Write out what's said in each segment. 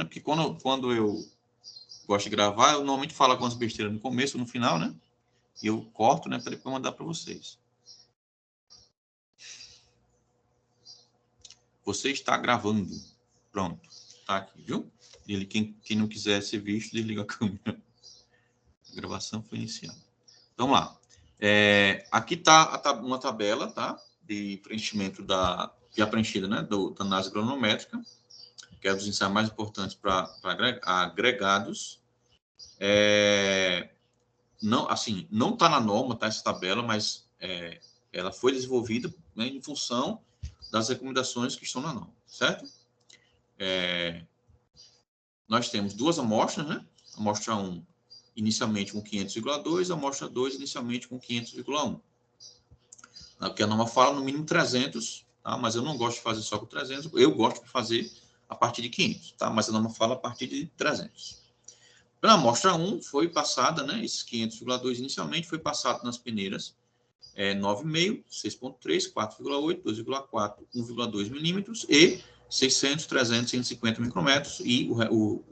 né? Porque quando eu gosto de gravar, eu normalmente falo algumas besteiras no começo, no final, né? E eu corto, né? Para depois mandar para vocês. Você está gravando. Pronto. Tá aqui, viu? Ele, quem não quiser ser visto, desliga a câmera. A gravação foi iniciada. Vamos lá. Aqui está uma tabela, tá? De preenchimento já preenchida, né? Da análise cronométrica, que é dos ensaios mais importantes para agregados. Não, assim, não está na norma, tá? Essa tabela, mas ela foi desenvolvida, né, em função das recomendações que estão na norma, certo? Nós temos duas amostras, né? Amostra 1, inicialmente com 500,2, amostra 2, inicialmente com 500,1. Porque a norma fala no mínimo 300, tá? Mas eu não gosto de fazer só com 300, eu gosto de fazer a partir de 500, tá? Mas a norma fala a partir de 300. Pela amostra 1, foi passada, né? Esses 500,2 inicialmente foi passado nas peneiras 9,5, 6,3, 4,8, 2,4, 1,2 milímetros e 600, 300, 150 micrômetros, e o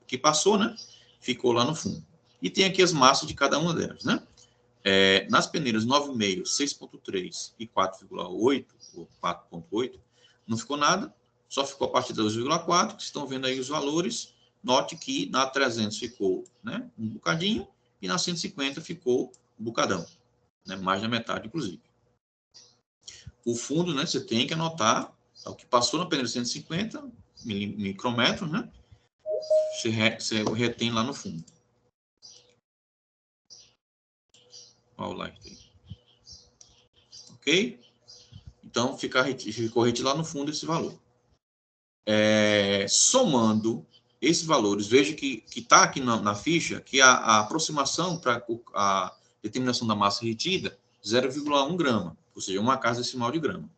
que passou, né, ficou lá no fundo. E tem aqui as massas de cada uma delas, né? Nas peneiras 9,5, 6,3 e 4,8, ou 4,8, não ficou nada, só ficou a partir da 2,4, que estão vendo aí os valores. Note que na 300 ficou, né, um bocadinho, e na 150 ficou um bocadão, né, mais da metade, inclusive. O fundo, né, você tem que anotar o que passou na peneira 150 micrômetros, né? Você retém lá no fundo. Olha o like aí. Ok? Então, ficou retido lá no fundo esse valor. Somando esses valores, veja que está aqui na ficha que a aproximação para a determinação da massa retida, 0,1 grama, ou seja, uma casa decimal de grama.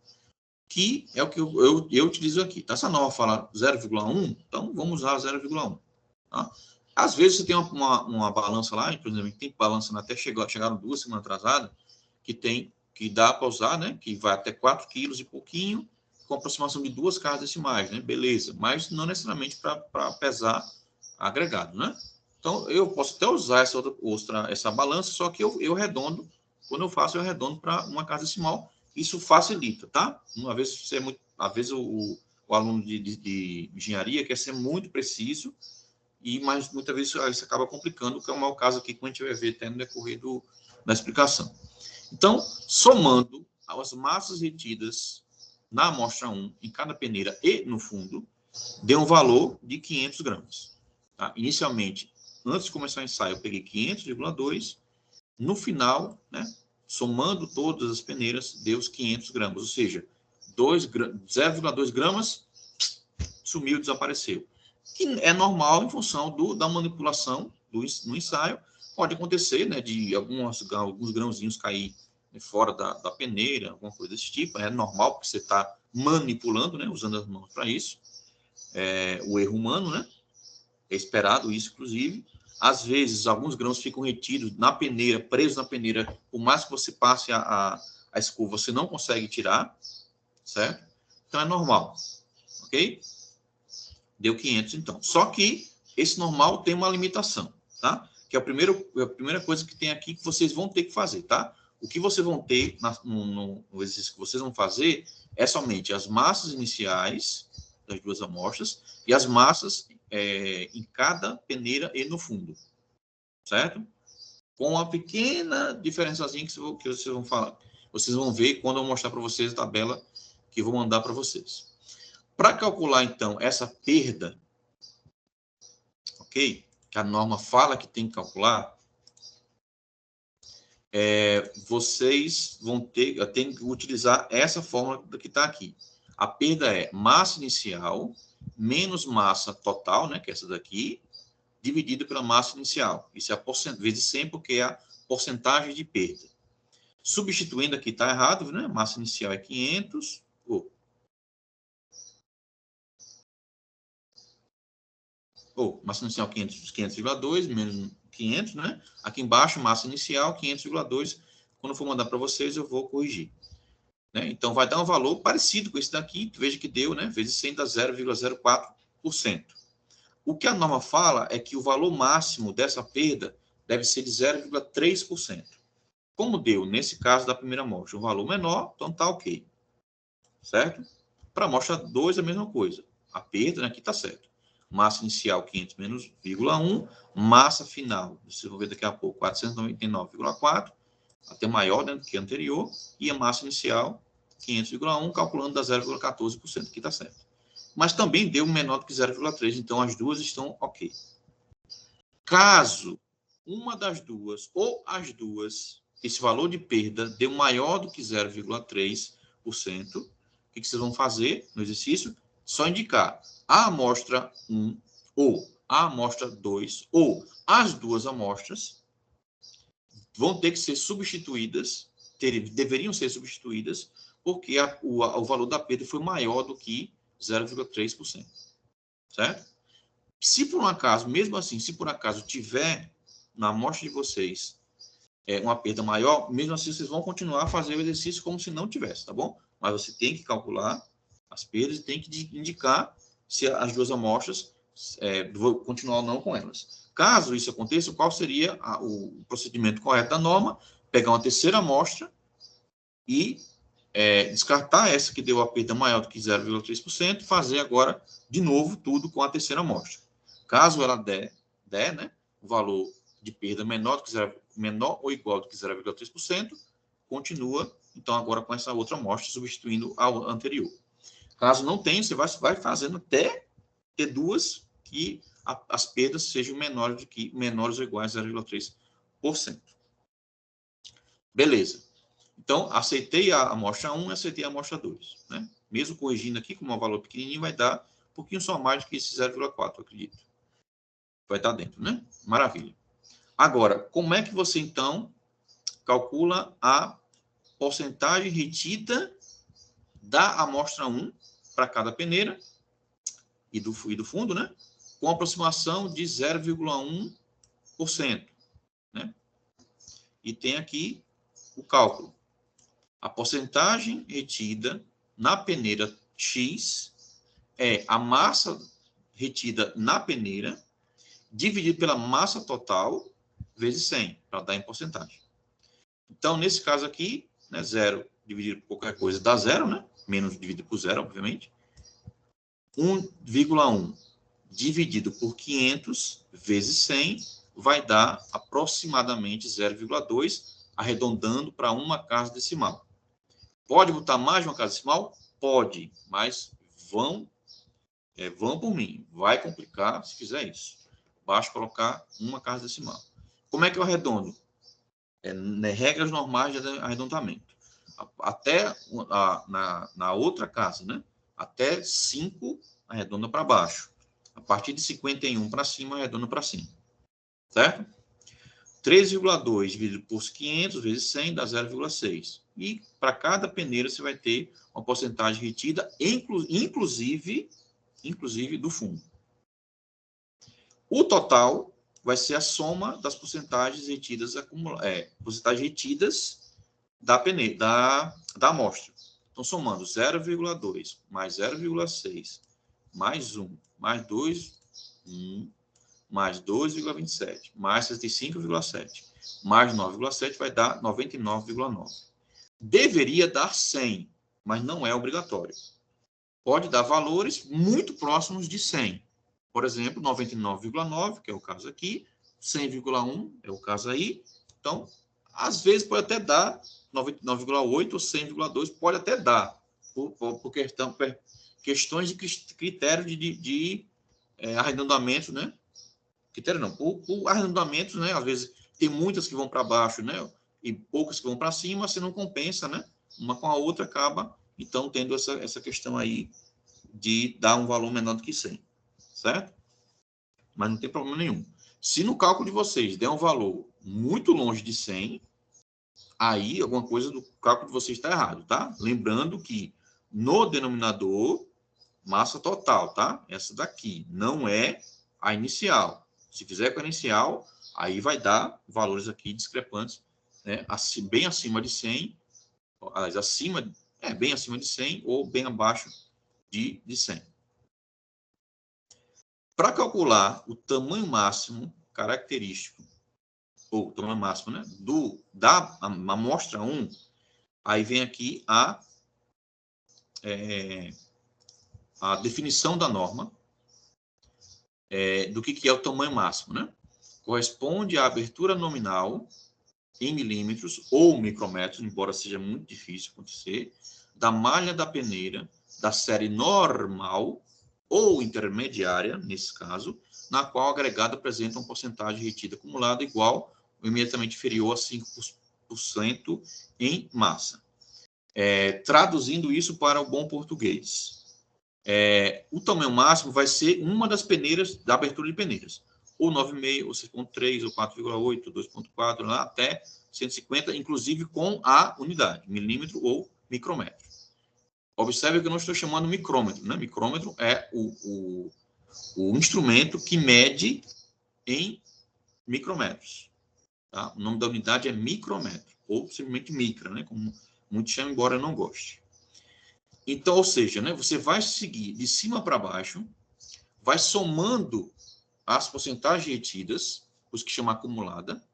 Que é o que eu utilizo aqui. Tá? Se a norma fala 0,1, então vamos usar 0,1. Tá? Às vezes você tem uma balança lá, por exemplo, tem balança até chegaram 2 semanas atrasadas, que dá para usar, né? Que vai até 4 quilos e pouquinho, com aproximação de 2 casas decimais, né? Beleza, mas não necessariamente para pesar agregado, né? Então, eu posso até usar essa balança, só que eu redondo, quando eu faço, eu arredondo para uma casa decimal. Isso facilita, tá? Uma vez às vezes o aluno de engenharia quer ser muito preciso, mas muitas vezes isso acaba complicando, que é o maior caso aqui que a gente vai ver até no decorrer da explicação. Então, somando as massas retidas na amostra 1, em cada peneira e no fundo, deu um valor de 500 gramas. Tá? Inicialmente, antes de começar o ensaio, eu peguei 500,2. No final, né, somando todas as peneiras, deu os 500 gramas. Ou seja, 0,2 gramas sumiu, desapareceu. Que é normal em função da manipulação no ensaio. Pode acontecer, né, de alguns grãozinhos cair fora da peneira, alguma coisa desse tipo. É normal, porque você está manipulando, né, usando as mãos para isso. O erro humano, né? É esperado isso, inclusive. Às vezes, alguns grãos ficam retidos na peneira, presos na peneira. Por mais que você passe a escova, você não consegue tirar, certo? Então, é normal, ok? Deu 500, então. Só que esse normal tem uma limitação, tá? Que é a primeira coisa que tem aqui que vocês vão ter que fazer, tá? O que vocês vão ter no exercício que vocês vão fazer é somente as massas iniciais das duas amostras e as massas em cada peneira e no fundo, certo? Com uma pequena diferençazinha que vocês vão falar. Vocês vão ver quando eu mostrar para vocês a tabela que eu vou mandar para vocês. Para calcular, então, essa perda, ok? Que a norma fala que tem que calcular, vocês vão ter que utilizar essa fórmula que está aqui. A perda é massa inicial menos massa total, né, que é essa daqui, dividida pela massa inicial. Isso é vezes 100, porque é a porcentagem de perda. Substituindo aqui, está errado, né? Massa inicial é 500. Massa inicial 500,2 menos 500, né? Aqui embaixo, massa inicial 500,2. Quando for mandar para vocês, eu vou corrigir. Né? Então, vai dar um valor parecido com esse daqui. Veja que deu, né? Vezes 100 dá 0,04%. O que a norma fala é que o valor máximo dessa perda deve ser de 0,3%. Como deu, nesse caso da primeira amostra, um valor menor, então tá ok. Certo? Para a amostra 2, a mesma coisa. A perda, né, aqui está certo. Massa inicial 500 menos 0,1, massa final, vocês vão ver daqui a pouco, 499,4, até maior, né, do que a anterior, e a massa inicial 500,1, calculando da 0,14%, que está certo. Mas também deu menor do que 0,3, então as duas estão ok. Caso uma das duas, ou as duas, esse valor de perda deu maior do que 0,3%, o que vocês vão fazer no exercício? Só indicar a amostra 1 ou a amostra 2 ou as duas amostras vão ter que ser substituídas, deveriam ser substituídas, porque o valor da perda foi maior do que 0,3%. Certo? Se por um acaso, mesmo assim, se por acaso tiver na amostra de vocês uma perda maior, mesmo assim vocês vão continuar a fazer o exercício como se não tivesse, tá bom? Mas você tem que calcular as perdas e tem que indicar se as duas amostras vou continuar ou não com elas. Caso isso aconteça, qual seria o procedimento correto da norma? Pegar uma terceira amostra e descartar essa que deu a perda maior do que 0,3%, fazer agora de novo tudo com a terceira amostra. Caso ela der, né, o valor de perda menor ou igual do que 0,3%, continua, então, agora com essa outra amostra, substituindo a anterior. Caso não tenha, você vai fazendo até ter duas que as perdas sejam menores ou iguais a 0,3%. Beleza. Então, aceitei a amostra 1 e aceitei a amostra 2. Né? Mesmo corrigindo aqui, como é um valor pequenininho, vai dar um pouquinho só mais do que esse 0,4, acredito. Vai estar dentro, né? Maravilha. Agora, como é que você, então, calcula a porcentagem retida da amostra 1 para cada peneira e do fundo, né? Com aproximação de 0,1%. Né? E tem aqui o cálculo. A porcentagem retida na peneira X é a massa retida na peneira dividido pela massa total vezes 100, para dar em porcentagem. Então, nesse caso aqui, né, 0 dividido por qualquer coisa dá 0, né? Menos dividido por 0, obviamente. 1,1 dividido por 500 vezes 100 vai dar aproximadamente 0,2, arredondando para uma casa decimal. Pode botar mais de uma casa decimal? Pode, mas vão por mim. Vai complicar se fizer isso. Basta colocar uma casa decimal. Como é que eu arredondo? Regras normais de arredondamento. Até na outra casa, né? Até 5 arredonda para baixo. A partir de 51 para cima, arredonda para cima. Certo? 3,2 dividido por 500 vezes 100 dá 0,6. E para cada peneira você vai ter uma porcentagem retida, inclusive do fundo. O total vai ser a soma das porcentagens retidas, porcentagens retidas da peneira, da amostra. Então, somando 0,2 mais 0,6 mais 1 mais 2, 1 mais 2,27 mais 65,7 mais 9,7 vai dar 99,9. Deveria dar 100, mas não é obrigatório. Pode dar valores muito próximos de 100. Por exemplo, 99,9, que é o caso aqui, 100,1 é o caso aí. Então, às vezes pode até dar 99,8 ou 100,2, pode até dar, por questões de critério de arredondamento, né? Critério não, por arredondamentos, né? Às vezes tem muitas que vão para baixo, né? E poucas que vão para cima, você não compensa, né? Uma com a outra acaba, então, tendo essa questão aí de dar um valor menor do que 100, certo? Mas não tem problema nenhum. Se no cálculo de vocês der um valor muito longe de 100, aí alguma coisa do cálculo de vocês está errado, tá? Lembrando que no denominador, massa total, tá? Essa daqui não é a inicial. Se fizer com a inicial, aí vai dar valores aqui discrepantes, né? Bem acima de 100, aliás, bem acima de 100 ou bem abaixo de 100. Para calcular o tamanho máximo característico, ou tamanho máximo, né, da amostra 1, aí vem aqui a definição da norma, do que é o tamanho máximo, né? Corresponde à abertura nominal em milímetros ou micrômetros, embora seja muito difícil acontecer, da malha da peneira da série normal ou intermediária, nesse caso, na qual o agregado apresenta uma porcentagem retida acumulada igual ou imediatamente inferior a 5% em massa. Traduzindo isso para o bom português, o tamanho máximo vai ser uma das peneiras, da abertura de peneiras, ou 9,5, ou 6,3, ou 4,8, ou 2,4, lá até 150, inclusive com a unidade, milímetro ou micrômetro. Observe que eu não estou chamando micrômetro, né? Micrômetro é o instrumento que mede em micrômetros. Tá? O nome da unidade é micrômetro, ou simplesmente micra, né? Como muitos chamam, embora eu não goste. Então, ou seja, né? Você vai seguir de cima para baixo, vai somando as porcentagens retidas, os que chamam acumulada,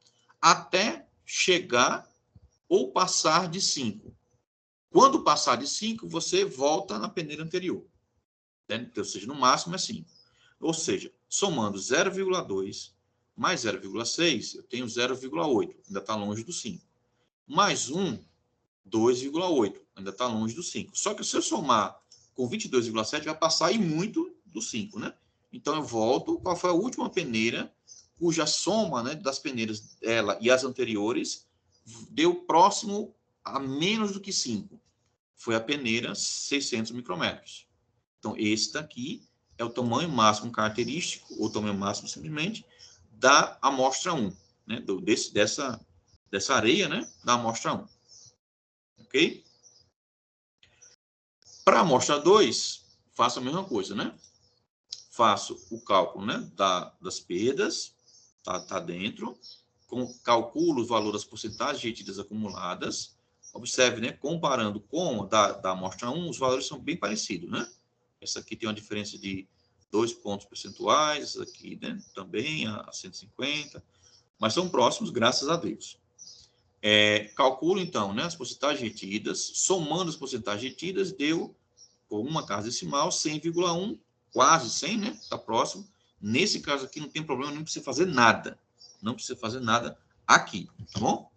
até chegar ou passar de 5. Quando passar de 5, você volta na peneira anterior. Né? Ou seja, no máximo é 5. Ou seja, somando 0,2 mais 0,6, eu tenho 0,8. Ainda está longe do 5. Mais 1, 2,8. Ainda está longe do 5. Só que se eu somar com 22,7, vai passar aí muito do 5, né? Então, eu volto. Qual foi a última peneira cuja soma, né, das peneiras dela e as anteriores deu próximo a menos do que 5? Foi a peneira 600 micrômetros. Então, esse daqui é o tamanho máximo característico, ou tamanho máximo simplesmente, da amostra 1, né? Dessa areia, né? Da amostra 1. Ok? Para a amostra 2, faço a mesma coisa, né? Faço o cálculo, né, das perdas, tá dentro, calculo o valor das porcentagens retidas acumuladas. Observe, né, comparando com da amostra 1, os valores são bem parecidos, né? Essa aqui tem uma diferença de 2 pontos percentuais, essa aqui, né, também a 150, mas são próximos, graças a Deus. Calculo, então, né, as porcentagens retidas, somando as porcentagens retidas, deu, por uma casa decimal, 100,1, quase 100, né? Está próximo. Nesse caso aqui não tem problema, não precisa fazer nada. Não precisa fazer nada aqui, tá bom?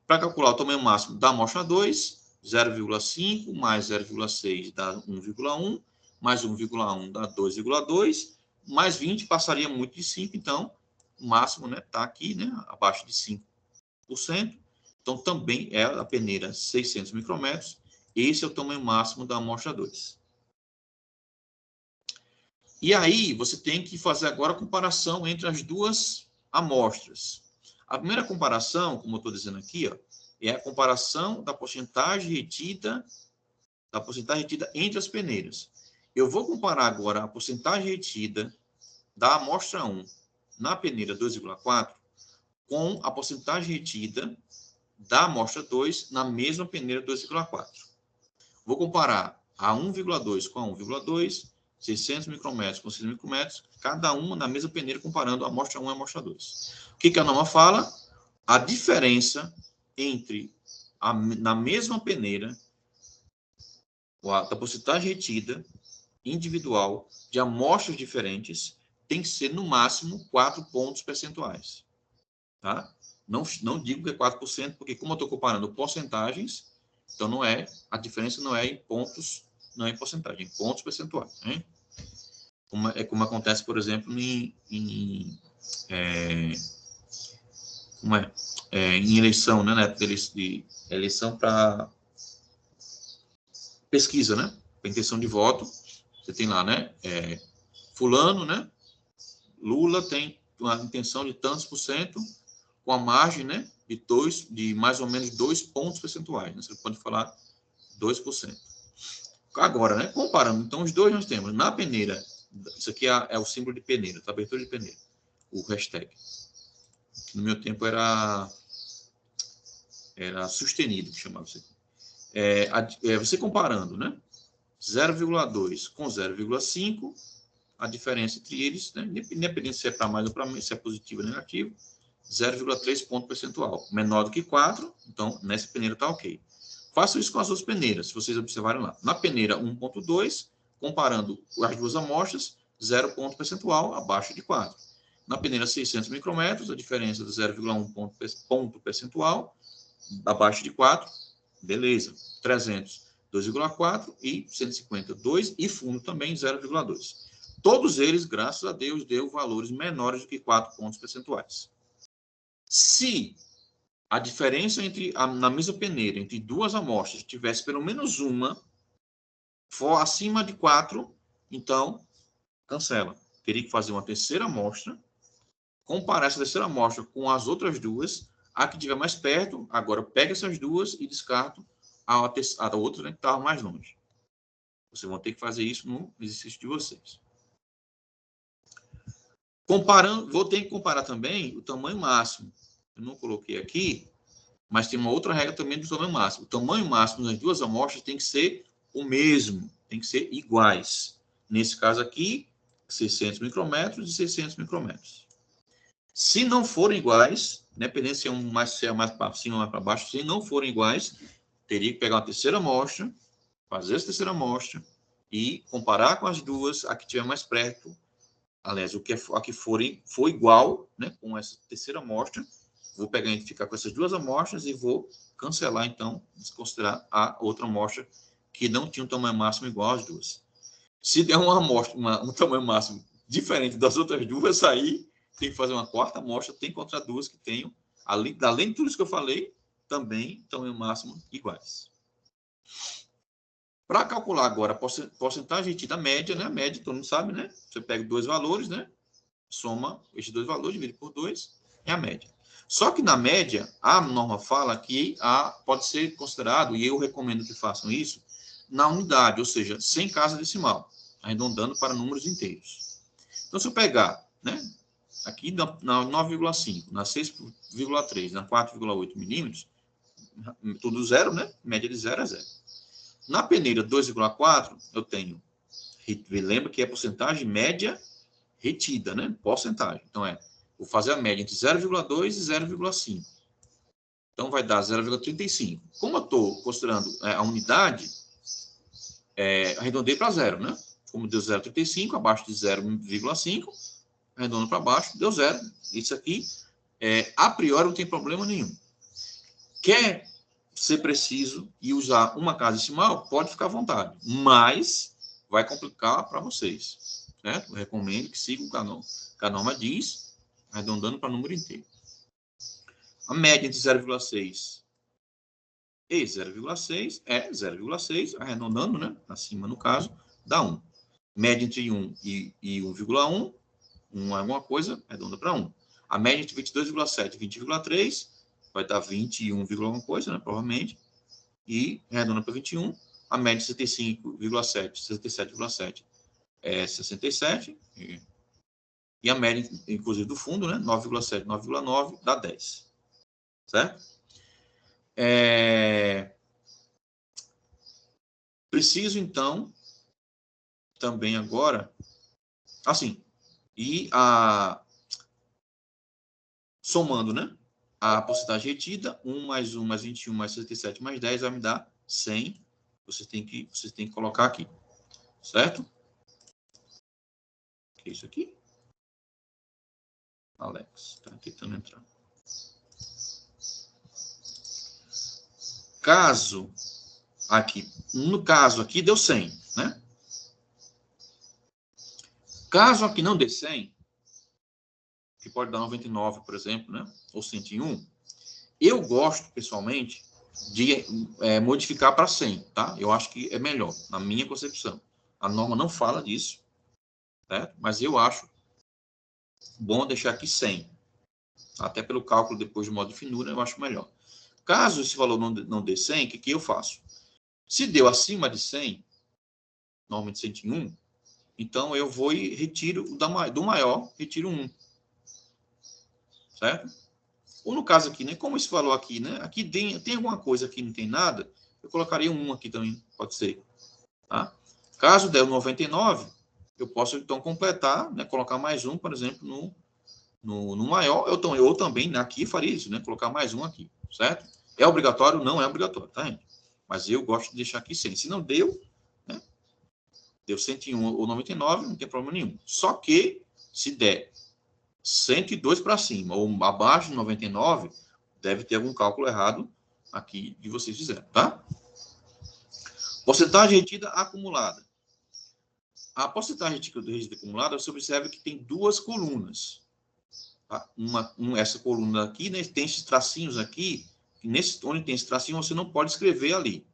Para calcular o tamanho máximo da amostra 2, 0,5 mais 0,6 dá 1,1, mais 1,1 dá 2,2, mais 20 passaria muito de 5, então o máximo, né, está aqui, né, abaixo de 5%. Então também é a peneira 600 micrômetros. Esse é o tamanho máximo da amostra 2. E aí, você tem que fazer agora a comparação entre as duas amostras. A primeira comparação, como eu estou dizendo aqui, ó, é a comparação da porcentagem retida entre as peneiras. Eu vou comparar agora a porcentagem retida da amostra 1 na peneira 2,4 com a porcentagem retida da amostra 2 na mesma peneira 2,4. Vou comparar a 1,2 com a 1,2, 600 micrômetros com 600 micrômetros, cada uma na mesma peneira, comparando a amostra 1 e a amostra 2. O que a norma fala? A diferença entre na mesma peneira, da porcentagem retida individual de amostras diferentes tem que ser, no máximo, 4 pontos percentuais. Tá? Não digo que é 4%, porque como eu estou comparando porcentagens, então a diferença não é em pontos, não é em porcentagem, é em pontos percentuais. Né? Como acontece, por exemplo, em eleição, né? Na época de eleição para pesquisa, né? Para intenção de voto, você tem lá, né? Fulano, né? Lula tem uma intenção de tantos por cento, com a margem, né, de mais ou menos 2 pontos percentuais. Né? Você pode falar 2%. Agora, né, comparando, então, os dois nós temos. Na peneira, isso aqui é o símbolo de peneira, tá? Abertura de peneira, o hashtag. No meu tempo era sustenido, que chamava isso aqui. Você comparando, né, 0,2 com 0,5, a diferença entre eles, né, independente se é para mais ou para menos, se é positivo ou negativo, 0,3 ponto percentual. Menor do que 4, então nessa peneira está ok. Faço isso com as duas peneiras, se vocês observarem lá. Na peneira 1,2, comparando as duas amostras, 0 ponto percentual abaixo de 4. Na peneira 600 micrômetros, a diferença de 0,1 ponto percentual abaixo de 4, beleza. 300, 2,4 e 150, 2 e fundo também 0,2. Todos eles, graças a Deus, deu valores menores do que 4 pontos percentuais. Se a diferença na mesma peneira, entre duas amostras, tivesse pelo menos uma, for acima de 4, então, cancela. Teria que fazer uma terceira amostra, comparar essa terceira amostra com as outras duas, a que estiver mais perto, agora pega essas duas e descarto a outra, né, que estava mais longe. Vocês vão ter que fazer isso no exercício de vocês. Vou ter que comparar também o tamanho máximo. Eu não coloquei aqui, mas tem uma outra regra também do tamanho máximo. O tamanho máximo das duas amostras tem que ser o mesmo, tem que ser iguais. Nesse caso aqui, 600 micrômetros e 600 micrômetros. Se não forem iguais, independente se é mais para cima ou mais para baixo, se não forem iguais, teria que pegar uma terceira amostra, fazer essa terceira amostra e comparar com as duas, a que estiver mais perto. Aliás, a que for igual, né, com essa terceira amostra, vou pegar e ficar com essas duas amostras e vou cancelar, então, desconsiderar a outra amostra que não tinha um tamanho máximo igual às duas. Se der uma amostra, um tamanho máximo diferente das outras duas, aí tem que fazer uma quarta amostra, tem que encontrar duas que tenham, além de tudo isso que eu falei, também tamanho máximo iguais. Para calcular agora a porcentagem da média, né? A média, todo mundo sabe, né? Você pega dois valores, né? Soma esses dois valores, divide por 2, é a média. Só que na média, a norma fala que pode ser considerado, e eu recomendo que façam isso, na unidade, ou seja, sem casa decimal, arredondando para números inteiros. Então, se eu pegar, né? Aqui na 9,5, na 6,3, na 4,8 milímetros, tudo zero, né? Média de 0 a 0. Na peneira 2,4, eu tenho, lembra que é porcentagem média retida, né? Porcentagem. Então, vou fazer a média entre 0,2 e 0,5. Então, vai dar 0,35. Como eu estou considerando a unidade, arredondei para 0, né? Como deu 0,35, abaixo de 0,5, arredondo para baixo, deu 0. Isso aqui, a priori, não tem problema nenhum. Quer ser preciso e usar uma casa decimal, pode ficar à vontade, mas vai complicar para vocês, certo? Eu recomendo que sigam o canal. A norma diz, arredondando para número inteiro. A média entre 0,6 e 0,6 é 0,6, arredondando, né? Acima, no caso, dá 1. Média entre 1 e 1,1, 1 é alguma coisa, arredonda para 1. A média entre 22,7 e 20,3 vai dar 21, alguma coisa, né? Provavelmente. E arredonda para 21. A média de 65,7, 67,7 é 67. E a média, inclusive, do fundo, né? 9,7, 9,9 dá 10. Certo? Preciso, então, também agora, assim, somando, né? A porcentagem retida, 1 mais 1 mais 21 mais 67 mais 10 vai me dar 100. Vocês têm que colocar aqui. Certo? O que é isso aqui? Alex, está tentando entrar. No caso aqui deu 100, né? Caso aqui não dê 100, que pode dar 99, por exemplo, né? Ou 101, eu gosto, pessoalmente, de modificar para 100, tá? Eu acho que é melhor, na minha concepção. A norma não fala disso, certo? Mas eu acho bom deixar aqui 100. Até pelo cálculo depois de modo de finura, eu acho melhor. Caso esse valor não dê 100, o que eu faço? Se deu acima de 100, normalmente 101, então eu vou e retiro do maior, retiro 1. Certo? Ou no caso aqui, né? Como esse valor aqui, né? Aqui tem alguma coisa aqui, não tem nada, eu colocaria 1 aqui também, pode ser. Tá? Caso der o 99, eu posso, então, completar, né, colocar mais um, por exemplo, no maior. Eu também, aqui, faria isso, né, colocar mais um aqui, certo? É obrigatório? Não é obrigatório, tá, gente? Mas eu gosto de deixar aqui 100. Se não deu, né, deu 101 ou 99, não tem problema nenhum. Só que, se der 102 para cima ou abaixo de 99, deve ter algum cálculo errado aqui que vocês fizeram, tá? Porcentagem retida acumulada. A porcentagem retida acumulada, você observa que tem duas colunas. Tá? Essa coluna aqui, né, tem esses tracinhos aqui, onde tem esse tracinho, você não pode escrever ali.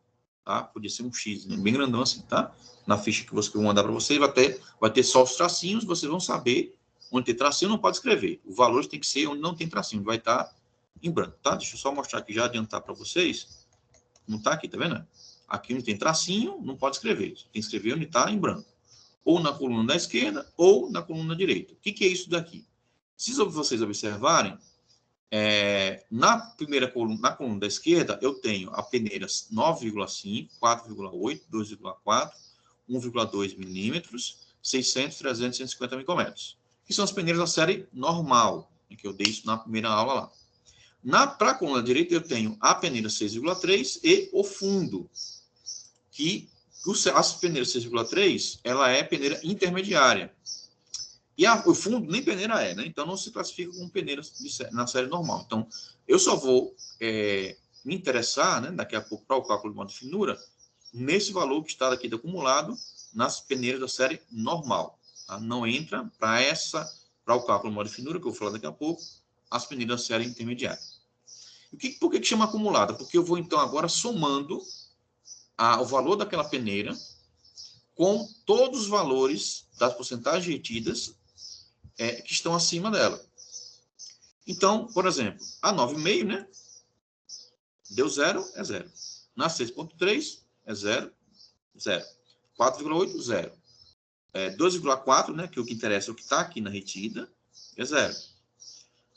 Tá? Podia ser um X, né, bem grandão assim, tá? Na ficha que eu vou mandar para vocês, vai ter só os tracinhos, vocês vão saber onde tem tracinho, não pode escrever. O valor tem que ser onde não tem tracinho, vai estar em branco, tá? Deixa eu só mostrar aqui, já adiantar para vocês. Não está aqui, tá vendo? Aqui onde tem tracinho, não pode escrever. Você tem que escrever onde está em branco. Ou na coluna da esquerda, ou na coluna direita. O que é isso daqui? Se vocês observarem, na primeira coluna, na coluna da esquerda, eu tenho a peneira 9,5, 4,8, 2,4, 1,2 milímetros, 600, 300, 150 micrômetros. Que são as peneiras da série normal, que eu dei isso na primeira aula lá. Para a coluna direita, eu tenho a peneira 6,3 e o fundo, que as peneiras 6,3, ela é peneira intermediária. E o fundo nem peneira é, né? Então não se classifica como peneira na série normal. Então, eu só vou me interessar, né, daqui a pouco, para o cálculo de modo de finura, nesse valor que está aqui acumulado nas peneiras da série normal. Tá? Não entra para o cálculo de modo de finura, que eu vou falar daqui a pouco, as peneiras da série intermediária. Por que chama acumulada? Porque eu vou, então, agora somando o valor daquela peneira com todos os valores das porcentagens retidas que estão acima dela. Então, por exemplo, a 9,5, né? Deu 0, é 0. Na 6,3, é 0, 0. 4,8, 0. 2,4, né? Que o que interessa é o que está aqui na retida, é 0.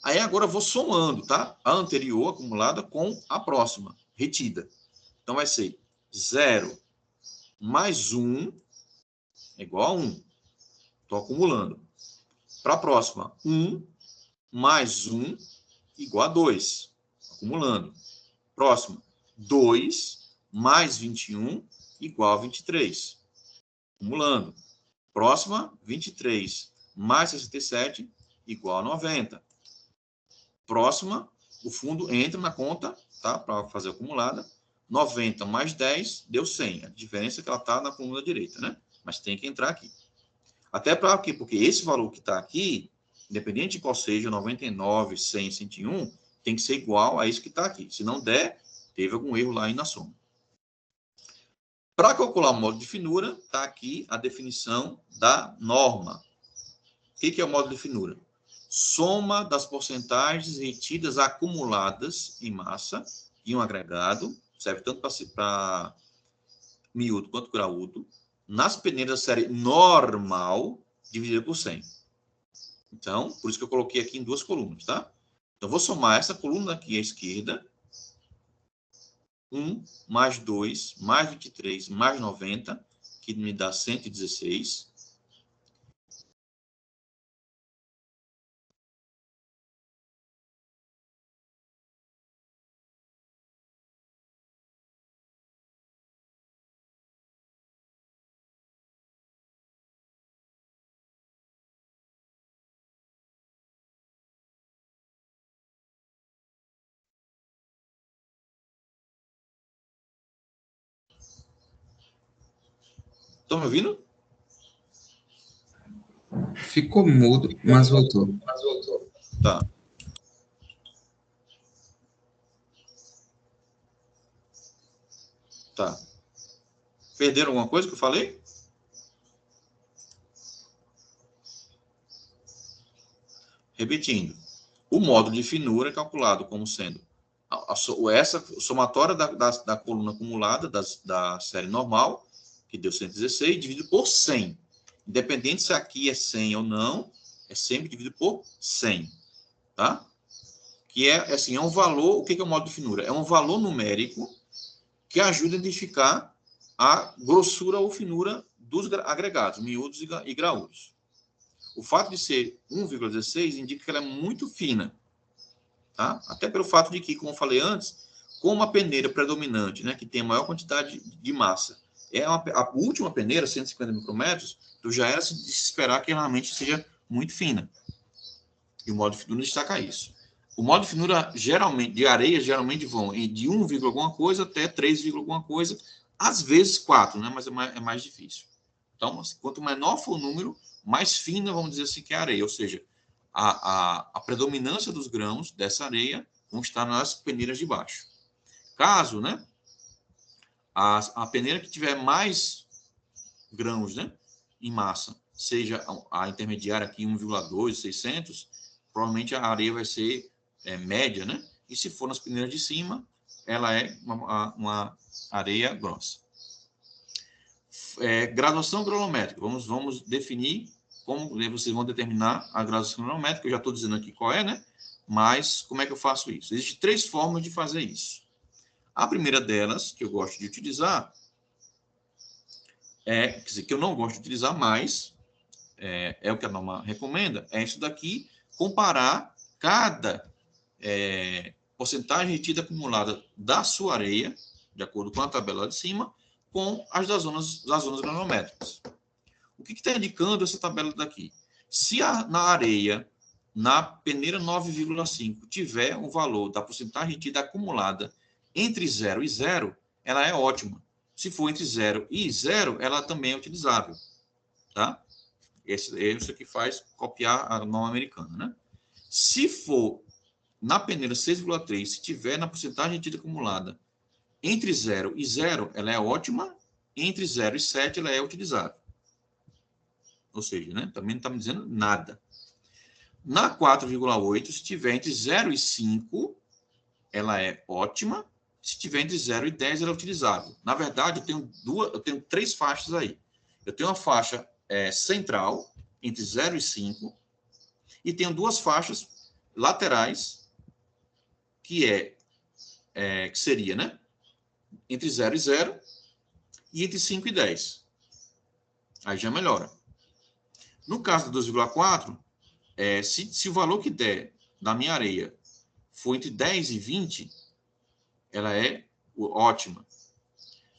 Aí agora eu vou somando, tá? A anterior acumulada com a próxima, retida. Então vai ser 0 mais 1 é igual a 1. Estou acumulando. Para a próxima, 1 mais 1 igual a 2. Acumulando. Próximo, 2 mais 21 igual a 23. Acumulando. Próxima, 23 mais 67 igual a 90. Próxima, o fundo entra na conta, tá? Para fazer a acumulada. 90 mais 10 deu 100. A diferença é que ela está na coluna direita, né? Mas tem que entrar aqui. Até para quê? Porque esse valor que está aqui, independente de qual seja, 99, 100, 101, tem que ser igual a isso que está aqui. Se não der, teve algum erro lá aí na soma. Para calcular o módulo de finura, está aqui a definição da norma. O que é o módulo de finura? Soma das porcentagens retidas acumuladas em massa em um agregado, serve tanto para miúdo quanto graúdo, nas peneiras da série normal, dividida por 100. Então, por isso que eu coloquei aqui em duas colunas, tá? Então, vou somar essa coluna aqui à esquerda. 1 mais 2, mais 23, mais 90, que me dá 116. Estão me ouvindo? Ficou mudo, mas voltou. Tá. Tá. Perderam alguma coisa que eu falei? Repetindo. O módulo de finura é calculado como sendo essa somatória da coluna acumulada da série normal, que deu 116, dividido por 100. Independente se aqui é 100 ou não, é sempre dividido por 100. Tá? Que é, assim, é um valor... O que é o módulo de finura? É um valor numérico que ajuda a identificar a grossura ou finura dos agregados, miúdos e graúdos. O fato de ser 1,16 indica que ela é muito fina, tá? Até pelo fato de que, como eu falei antes, como a peneira predominante, né, que tem a maior quantidade de massa, é a última peneira, 150 micrômetros, então já era de se esperar que realmente seja muito fina. E o modo de finura destaca isso. O modo de finura, geralmente, de areia, geralmente vão de 1, alguma coisa até 3, alguma coisa, às vezes 4, né, mas é mais difícil. Então, quanto menor for o número, mais fina, vamos dizer assim, que é a areia. Ou seja, a predominância dos grãos dessa areia vão estar nas peneiras de baixo. Caso, né, a peneira que tiver mais grãos, né, em massa, seja a intermediária aqui 1,2, 600, provavelmente a areia vai ser média, né? E se for nas peneiras de cima, ela é uma areia grossa. Graduação granulométrica. Vamos definir como vocês vão determinar a graduação granulométrica. Eu já estou dizendo aqui qual é, né? Mas como é que eu faço isso? Existem 3 formas de fazer isso. A primeira delas, que eu gosto de utilizar, quer dizer, que eu não gosto de utilizar mais, é o que a norma recomenda, é isso daqui, comparar cada porcentagem retida acumulada da sua areia, de acordo com a tabela de cima, com as das zonas granulométricas. O que está indicando essa tabela daqui? Se na areia, na peneira 9,5, tiver um valor da porcentagem retida acumulada entre 0 e 0, ela é ótima. Se for entre 0 e 0, ela também é utilizável. Tá? Isso aqui faz copiar a norma americana, né? Se for na peneira 6,3, se tiver na porcentagem retida acumulada entre 0 e 0, ela é ótima. Entre 0 e 7, ela é utilizável. Ou seja, né, também não está me dizendo nada. Na 4,8, se tiver entre 0 e 5, ela é ótima. Se tiver entre 0 e 10, ela é utilizável. Na verdade, eu tenho 3 faixas aí. Eu tenho uma faixa central, entre 0 e 5, e tenho 2 faixas laterais, que seria, né, entre 0 e 0 e entre 5 e 10. Aí já melhora. No caso do 2,4, se o valor que der da minha areia for entre 10 e 20, ela é ótima.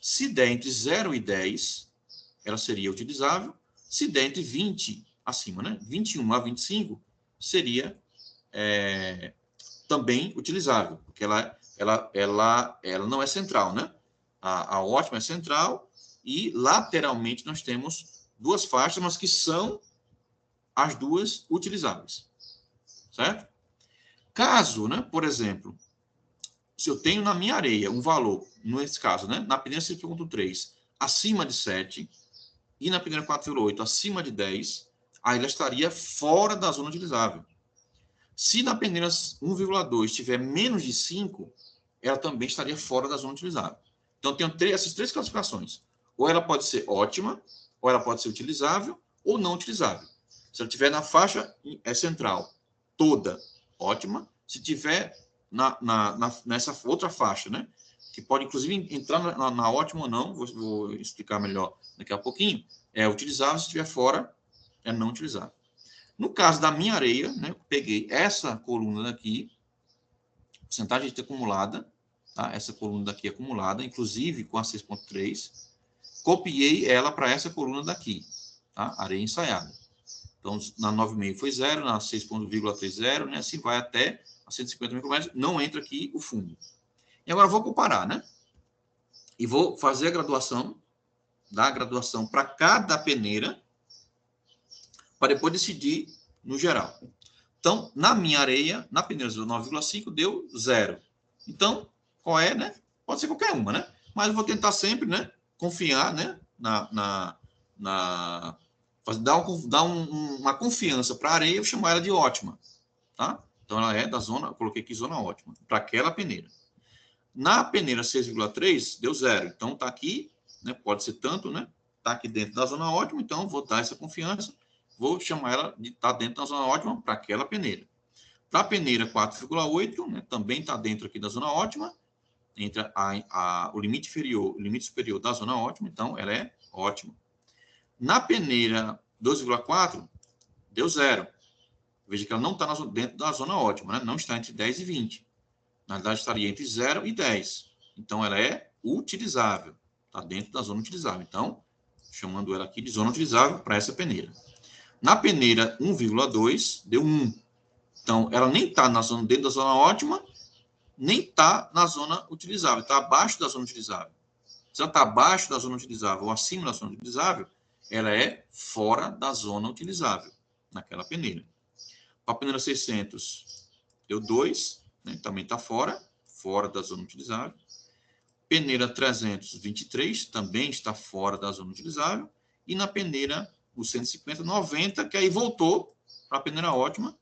Se der entre 0 e 10, ela seria utilizável. Se der entre 20 acima, né, 21 a 25, seria também utilizável, porque ela não é central, né? A ótima é central e lateralmente nós temos 2 faixas, mas que são as 2 utilizáveis, certo? Caso, né, por exemplo, se eu tenho na minha areia um valor, nesse caso, né, na peneira 5,3 acima de 7 e na peneira 4,8 acima de 10, aí ela estaria fora da zona utilizável. Se na peneira 1,2 tiver menos de 5, ela também estaria fora da zona utilizável. Então, eu tenho essas 3 classificações. Ou ela pode ser ótima, ou ela pode ser utilizável, ou não utilizável. Se ela estiver na faixa central toda, ótima. Se tiver nessa outra faixa, né, que pode, inclusive, entrar na ótima ou não, vou explicar melhor daqui a pouquinho, é utilizável. Se estiver fora, é não utilizável. No caso da minha areia, né, peguei essa coluna daqui, porcentagem de acumulada, tá? Essa coluna daqui acumulada, inclusive com a 6,3, copiei ela para essa coluna daqui, tá? Areia ensaiada. Então, na 9,5 foi 0, na 6,30, né? Assim vai até a 150 micrômetros, não entra aqui o fundo. E agora eu vou comparar, né? E vou fazer a graduação, dar a graduação para cada peneira, para depois decidir no geral. Então, na minha areia, na peneira 9,5, deu 0. Então, qual é, né? Pode ser qualquer uma, né? Mas eu vou tentar sempre, né, confiar, né, dar uma confiança para a areia e chamar ela de ótima, tá? Então, ela é da zona, eu coloquei aqui zona ótima, para aquela peneira. Na peneira 6,3, deu 0. Então, está aqui, né, pode ser tanto, né? Está aqui dentro da zona ótima, então vou dar essa confiança, vou chamar ela de estar dentro da zona ótima para aquela peneira. Para a peneira 4,8, né, também está dentro aqui da zona ótima, entre o limite inferior e o limite superior da zona ótima, então ela é ótima. Na peneira 2,4, deu 0. Veja que ela não está dentro da zona ótima, né? Não está entre 10 e 20. Na verdade, estaria entre 0 e 10. Então, ela é utilizável. Está dentro da zona utilizável. Então, chamando ela aqui de zona utilizável para essa peneira. Na peneira 1,2, deu 1. Então, ela nem está dentro da zona ótima, nem está na zona utilizável. Está abaixo da zona utilizável. Se ela está abaixo da zona utilizável ou acima da zona utilizável, ela é fora da zona utilizável, naquela peneira. Para a peneira 600, deu 2, né? Também está fora da zona utilizável. Peneira 323 também está fora da zona utilizável. E na peneira 150, 90, que aí voltou para a peneira ótima,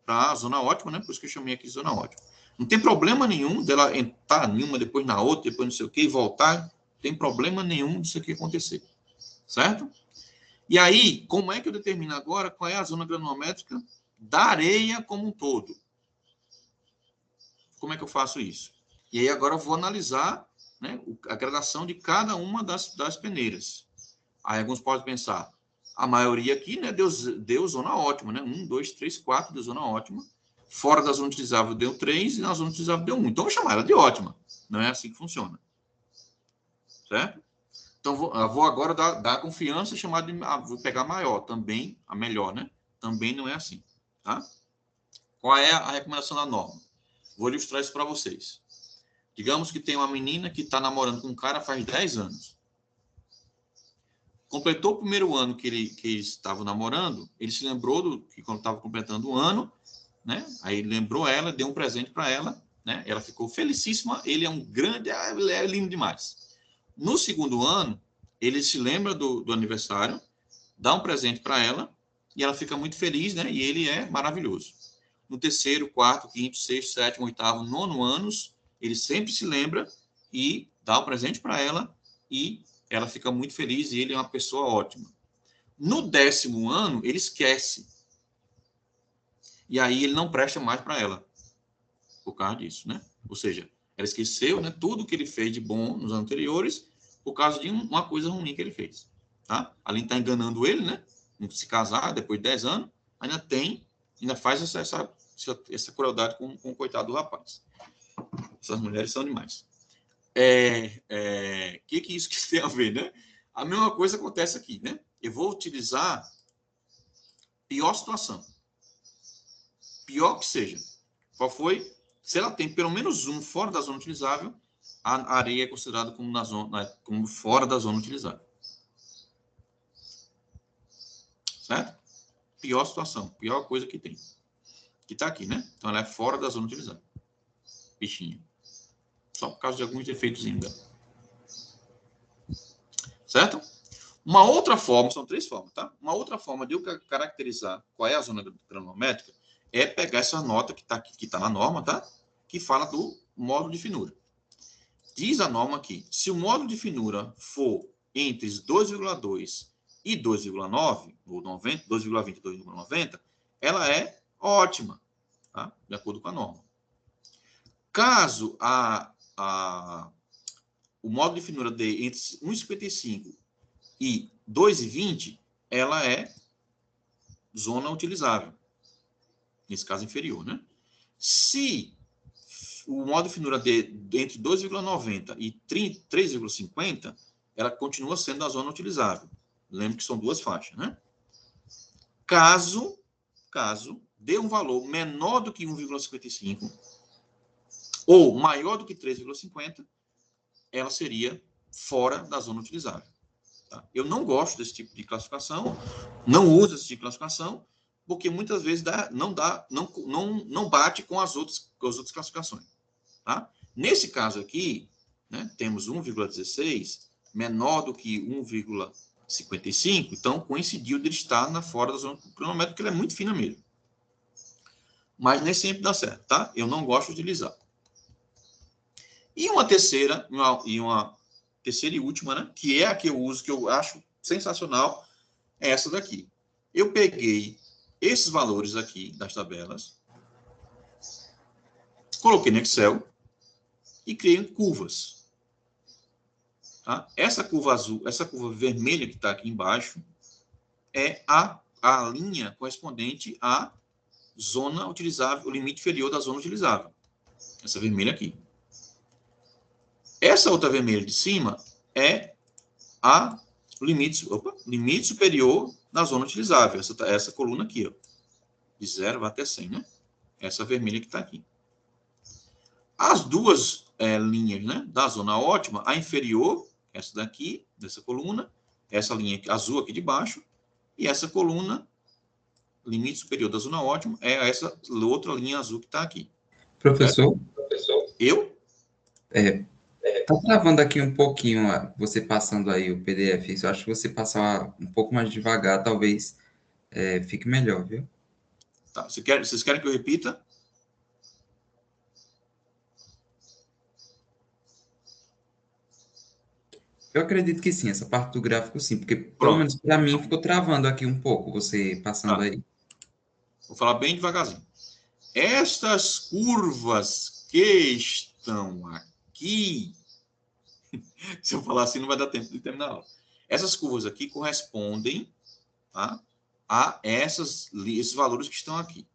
para a zona ótima, né? Por isso que eu chamei aqui de zona ótima. Não tem problema nenhum dela entrar em uma, depois na outra, depois não sei o quê, e voltar. Não tem problema nenhum disso aqui acontecer. Certo? E aí, como é que eu determino agora qual é a zona granulométrica da areia como um todo? Como é que eu faço isso? E aí agora eu vou analisar, né, a gradação de cada uma das peneiras. Aí alguns podem pensar, a maioria aqui, né, deu zona ótima, né? 1, 2, 3, 4 deu zona ótima. Fora da zona utilizável deu 3 e na zona utilizável deu 1. Então, eu vou chamar ela de ótima. Não é assim que funciona. Certo? Então, vou agora dar confiança e chamar de... vou pegar a maior, também, a melhor, né? Também não é assim. Tá? Qual é a recomendação da norma? Vou ilustrar isso para vocês. Digamos que tem uma menina que está namorando com um cara faz 10 anos. Completou o primeiro ano que eles estavam namorando, ele se lembrou que quando estava completando o ano, né? Aí ele lembrou ela, deu um presente para ela, né? Ela ficou felicíssima, ele é um grande, ele é lindo demais. No segundo ano, ele se lembra do aniversário, dá um presente para ela, e ela fica muito feliz, né? E ele é maravilhoso. No terceiro, quarto, quinto, sexto, sétimo, oitavo, nono anos, ele sempre se lembra e dá o presente para ela, e ela fica muito feliz, e ele é uma pessoa ótima. No 10º ano, ele esquece. E aí ele não presta mais para ela, por causa disso, né? Ou seja, ela esqueceu, né, tudo que ele fez de bom nos anos anteriores por causa de uma coisa ruim que ele fez. Tá? Além de estar enganando ele, né? Não se casar depois de 10 anos, ainda faz essa crueldade com o coitado do rapaz. Essas mulheres são demais. Que isso que tem a ver, né? A mesma coisa acontece aqui, né? Eu vou utilizar pior situação. Pior que seja. Qual foi? Se ela tem pelo menos um fora da zona utilizável, a areia é considerada como fora da zona utilizável. Certo? Pior situação, pior coisa que tem. Que está aqui, né? Então, ela é fora da zona utilizável. Bichinho. Só por causa de alguns defeitos dela. Certo? Uma outra forma, são 3 formas, tá? Uma outra forma de eu caracterizar qual é a zona granulométrica é pegar essa nota que está na norma, tá? Que fala do módulo de finura. Diz a norma aqui, se o módulo de finura for entre 2,2 e 2,9, ou 2,20 e 2,90, ela é ótima, tá? De acordo com a norma. Caso o módulo de finura dê entre 1,55 e 2,20, ela é zona utilizável. Nesse caso inferior, né? Se o módulo de finura dê entre 2,90 e 3,50, ela continua sendo a zona utilizável. Lembre que são 2 faixas, né? Caso dê um valor menor do que 1,55 ou maior do que 3,50, ela seria fora da zona utilizável. Tá? Eu não gosto desse tipo de classificação, não uso esse tipo de classificação, porque muitas vezes não bate com as outras classificações. Tá? Nesse caso aqui, né, temos 1,16 menor do que 1,55, então coincidiu de estar fora da zona cronométrica, porque ele é muito fina mesmo. Mas nem sempre dá certo, tá? Eu não gosto de utilizar. E uma terceira e última, né, que é a que eu uso, que eu acho sensacional, é essa daqui. Eu peguei esses valores aqui das tabelas, coloquei no Excel e criei curvas. Tá? Essa curva azul, essa curva vermelha que está aqui embaixo, é a linha correspondente à zona utilizável, o limite inferior da zona utilizável. Essa vermelha aqui. Essa outra vermelha de cima é a limite superior da zona utilizável. Essa coluna aqui, ó, de 0 vai até 100, né? Essa vermelha que está aqui. As duas linhas, né, da zona ótima, a inferior, essa daqui, dessa coluna, essa linha azul aqui de baixo, e essa coluna, limite superior da zona ótima, é essa outra linha azul que está aqui. Professor? Eu? Tá travando aqui um pouquinho, você passando aí o PDF. Eu acho que você passar um pouco mais devagar, talvez fique melhor, viu? Tá. Vocês querem que eu repita? Eu acredito que sim, essa parte do gráfico sim, porque pelo Pronto. menos para mim ficou travando aqui um pouco, você passando aí. Vou falar bem devagarzinho. Estas curvas que estão aqui, se eu falar assim não vai dar tempo de terminar a aula. Essas curvas aqui correspondem, tá, a esses valores que estão aqui,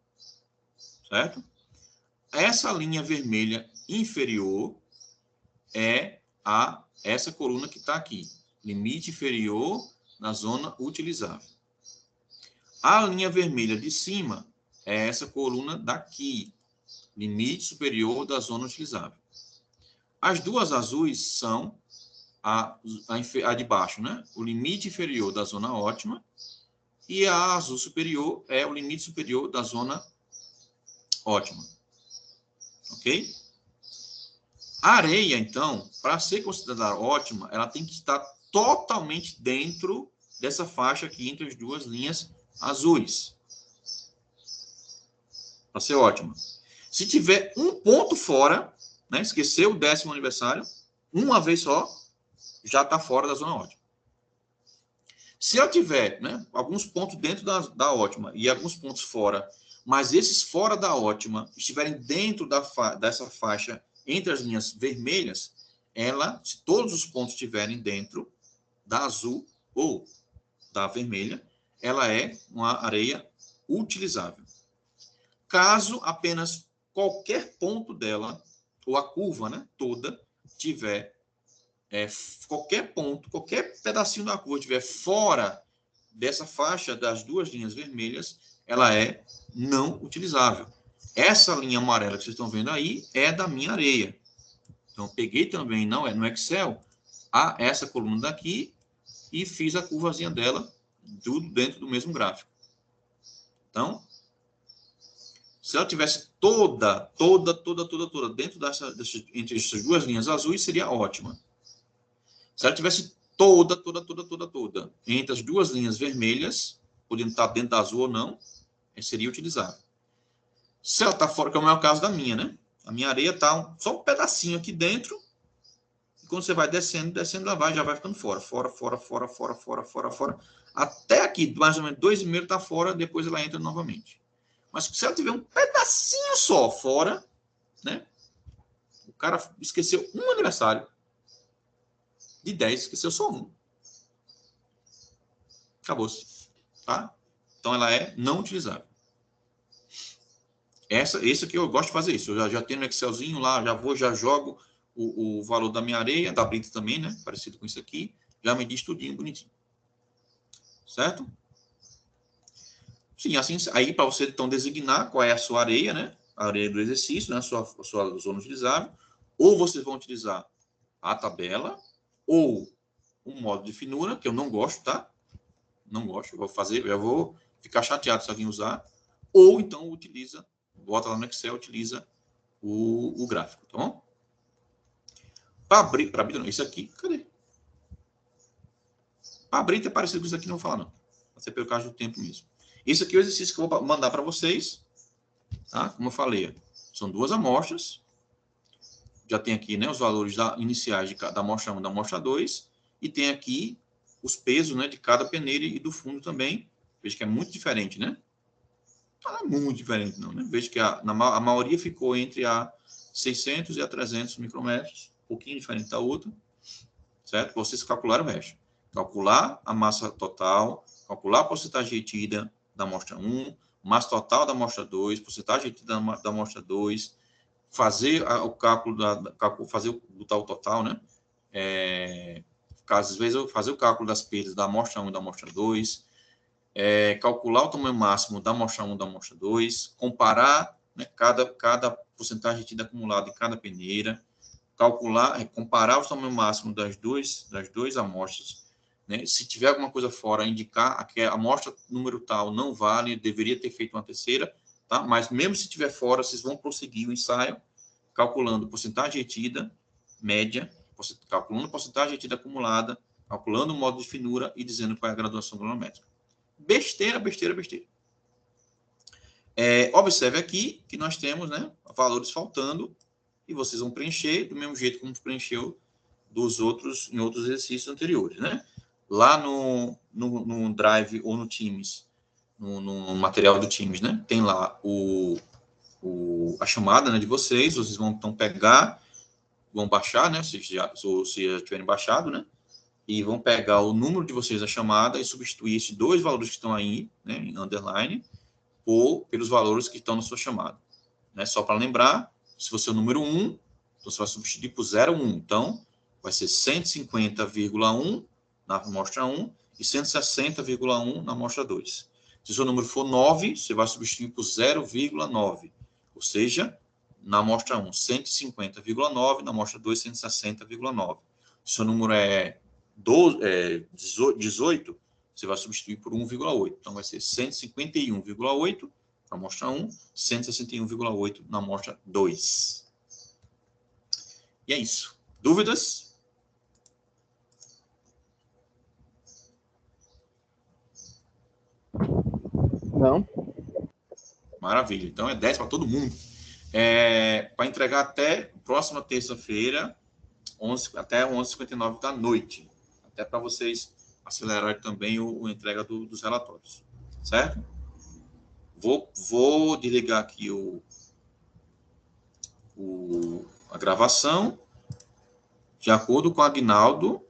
certo? Essa linha vermelha inferior é essa coluna que está aqui, limite inferior na zona utilizável. A linha vermelha de cima é essa coluna daqui, limite superior da zona utilizável. As duas azuis são a de baixo, né? O limite inferior da zona ótima, e a azul superior é o limite superior da zona ótima. Ok? A areia, então, para ser considerada ótima, ela tem que estar totalmente dentro dessa faixa aqui entre as duas linhas azuis. Para ser ótima. Se tiver um ponto fora, né, esqueceu o 10º aniversário, uma vez só, já está fora da zona ótima. Se eu tiver, né, alguns pontos dentro da ótima e alguns pontos fora, mas esses fora da ótima estiverem dentro dessa faixa entre as linhas vermelhas, se todos os pontos estiverem dentro da azul ou da vermelha, ela é uma areia utilizável. Caso apenas qualquer ponto dela, ou a curva, né, toda, tiver qualquer ponto, qualquer pedacinho da curva estiver fora dessa faixa das duas linhas vermelhas, ela é não utilizável. Essa linha amarela que vocês estão vendo aí é da minha areia. Então, peguei também no Excel essa coluna daqui e fiz a curvazinha dela, tudo dentro do mesmo gráfico. Então, se ela tivesse toda dentro entre essas duas linhas azuis, seria ótima. Se ela tivesse toda entre as duas linhas vermelhas, podendo estar dentro da azul ou não, seria utilizável. Se ela está fora, como é o caso da minha, né? A minha areia está só um pedacinho aqui dentro, e quando você vai descendo, ela já vai ficando fora. Fora. Até aqui, mais ou menos 2,5 está fora, depois ela entra novamente. Mas se ela tiver um pedacinho só fora, né? O cara esqueceu um aniversário. De 10, esqueceu só um. Acabou-se. Tá? Então, ela é não utilizável. Esse aqui eu gosto de fazer isso. Eu já tenho no Excelzinho lá, já jogo o valor da minha areia, da Brita também, né? Parecido com isso aqui. Já me diz tudinho, bonitinho. Certo? Sim, assim, aí para você então designar qual é a sua areia, né? A areia do exercício, né? A sua zona utilizável. Ou vocês vão utilizar a tabela, ou um modo de finura, que eu não gosto, tá? Não gosto, eu vou ficar chateado se alguém usar. Ou então bota lá no Excel, utiliza o gráfico, tá bom? Para abrir, não, isso aqui, cadê? Para abrir é parecido com isso aqui, não vou falar não. Vai ser pelo caso do tempo mesmo. Esse aqui é o exercício que eu vou mandar para vocês, tá? Como eu falei, são duas amostras. Já tem aqui, né, os valores iniciais da amostra 1 e da amostra 2, e tem aqui os pesos, né, de cada peneira e do fundo também. Veja que é muito diferente, né? Não é muito diferente, não, né? Veja que a maioria ficou entre a 600 e a 300 micrômetros, um pouquinho diferente da outra, certo? Vocês calcularam o resto. Calcular a massa total, calcular a porcentagem retida da amostra 1, massa total da amostra 2, porcentagem retida da amostra 2, fazer o cálculo, botar o total, né? Às vezes eu fazer o cálculo das perdas da amostra 1 e da amostra 2, calcular o tamanho máximo da amostra 1 e da amostra 2, comparar, né, cada porcentagem retida acumulada em cada peneira, comparar o tamanho máximo das duas amostras, né? Se tiver alguma coisa fora, indicar que a amostra número tal não vale, deveria ter feito uma terceira, tá? Mas mesmo se tiver fora, vocês vão prosseguir o ensaio, calculando porcentagem retida, média, calculando porcentagem retida acumulada, calculando o modo de finura e dizendo qual é a graduação granulométrica. Besteira, besteira, besteira. Observe aqui que nós temos, né, valores faltando, e vocês vão preencher do mesmo jeito como preencheu em outros exercícios anteriores, né? Lá no Drive ou no Teams, no material do Teams, né? Tem lá a chamada, né, de vocês vão então pegar, vão baixar, né? Se já tiverem baixado, né? E vão pegar o número de vocês da chamada e substituir esses dois valores que estão aí, né, em underline, pelos valores que estão na sua chamada. Né? Só para lembrar, se você é o número 1, então você vai substituir por 0,1. Então, vai ser 150,1 na amostra 1 e 160,1 na amostra 2. Se o seu número for 9, você vai substituir por 0,9. Ou seja, na amostra 1, 150,9, na amostra 2, 160,9. Se o seu número é 18, você vai substituir por 1,8. Então, vai ser 151,8 na amostra 1, 161,8 na amostra 2. E é isso. Dúvidas? Não. Maravilha. Então, é 10 para todo mundo. Para entregar até próxima terça-feira, até 11h59 da noite. Até para vocês acelerarem também a entrega dos relatórios. Certo? Vou desligar aqui a gravação. De acordo com o Aguinaldo,